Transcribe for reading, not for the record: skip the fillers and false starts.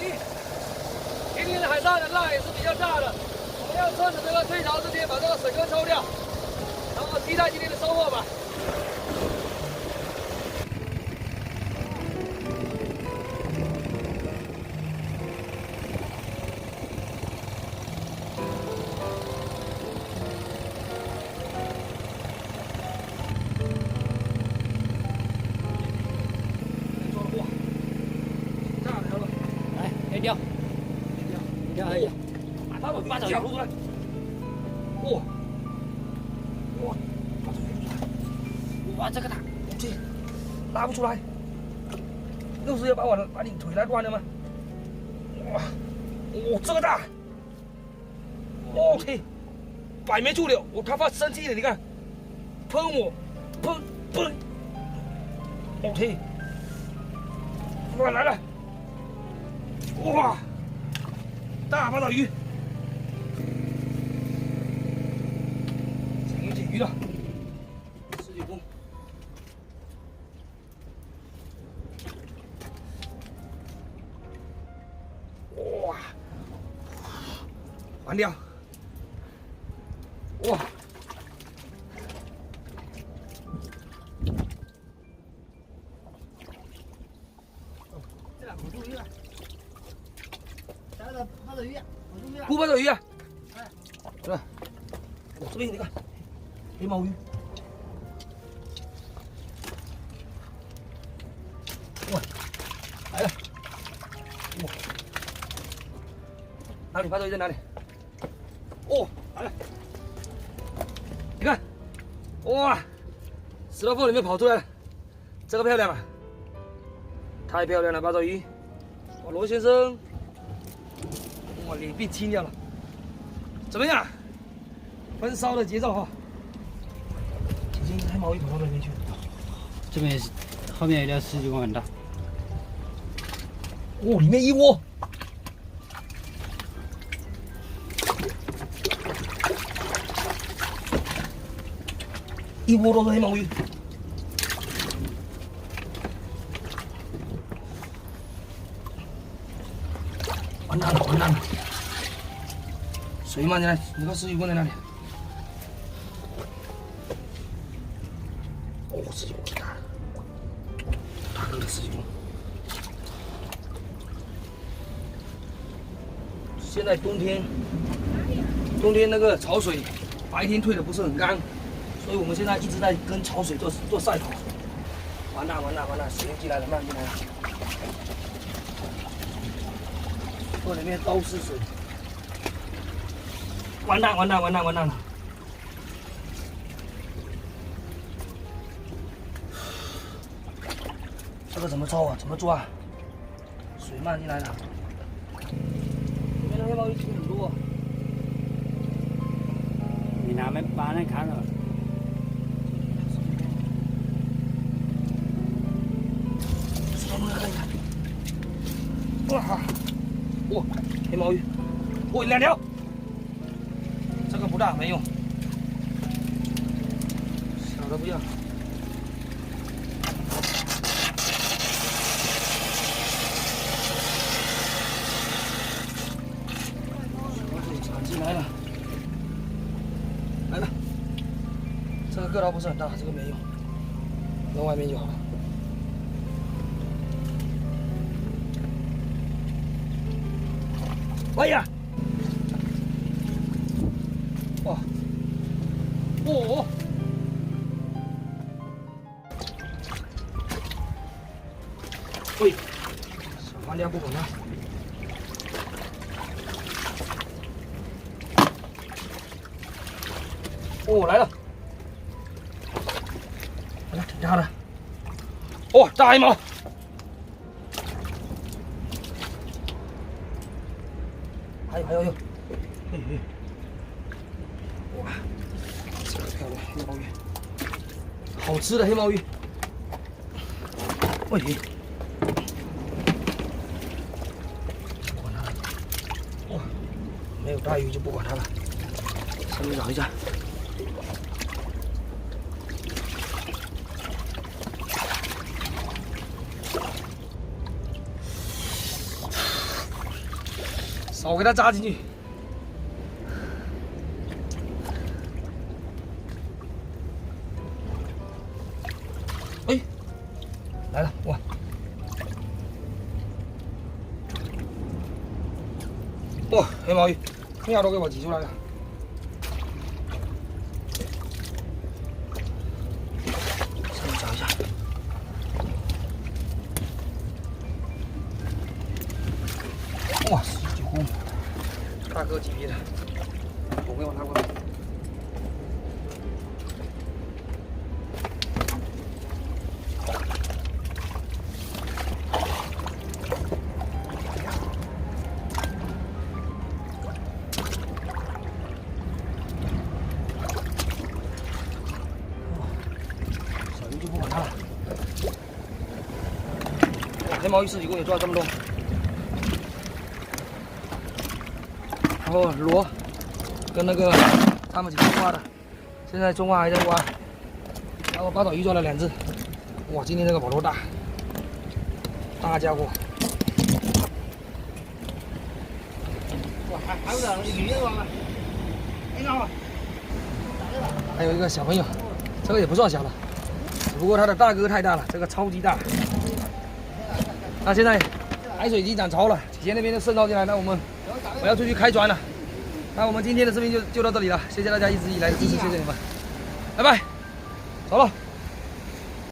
鱼。今天的海上的浪也是比较大的，我们要趁着这个退潮之前把这个水沟抽掉，然后期待今天的收获吧。钓，可以。把鱼把脚露出来。哇！哇！把这鱼露出来。哇，这个大，这拉不出来。又是要把你腿拉断了吗？哇！哦，这个大。OK， 摆没住了，他发生气了，你看，喷我，喷。OK， 哇，来了。哇，大八爪鱼，解鱼了，19公，哇，完掉，哇，这俩捕住鱼了。八爪鱼，捕八爪鱼啊！哎，是吧？我这边你看，黑毛鱼，哇，来了！哇，哪里八爪鱼在哪里？哦，来了！你看，哇，石头缝里面跑出来了，这个漂亮了，太漂亮了，八爪鱼！哇，罗先生。哇，脸被清掉了，怎么样？分烧的节奏哈。姐姐，黑毛鱼跑到那边去了。这边后面有条19公很大。哦，里面一窝。一窝都是黑毛鱼。完蛋了，完蛋了！水嘛，你看19公在哪里？哦，19公大，大个的19公。现在冬天那个潮水白天退的不是很干，所以我们现在一直在跟潮水做赛跑。完蛋，水进来了，慢进来了。这里面都是水，完蛋了！这个怎么抽啊？怎么抓？水漫进来了，里面的黑毛鱼很多。你拿没把那看了？哇！哇，黑毛鱼，哇，2条，这个不大，没用，小的不要。铲进来了，来了，这个个头不是很大，这个没用，扔外面就好了。哎呀！哇！哦！喂，小花料不管它。哦，来了，挺大的。哦，大黑毛。还有，哇，这个漂亮黑毛鱼，好吃的黑毛鱼，喂，不管它了，哇，没有大鱼就不管它了，下面找一下。少给它扎进去。哎，来了，哇！哇，黑毛鱼，一下都给我挤出来了。稍微找一下。哇，19公，大哥级别的，我给我拿过来。小鱼就不管它了。黑毛鱼19公也抓了这么多。然后螺跟那个他们几个挖的，现在中华还在挖。然后八爪鱼抓了2只，哇，今天这个宝螺大，大家伙！哇，还有点鱼了吗？还有一个小朋友，这个也不算小了，只不过他的大哥太大了，这个超级大。那现在海水已经涨潮了，姐姐那边就渗透进来，那我要出去开船了。那我们今天的视频就到这里了，谢谢大家一直以来的支持，谢谢你们，拜拜，走了。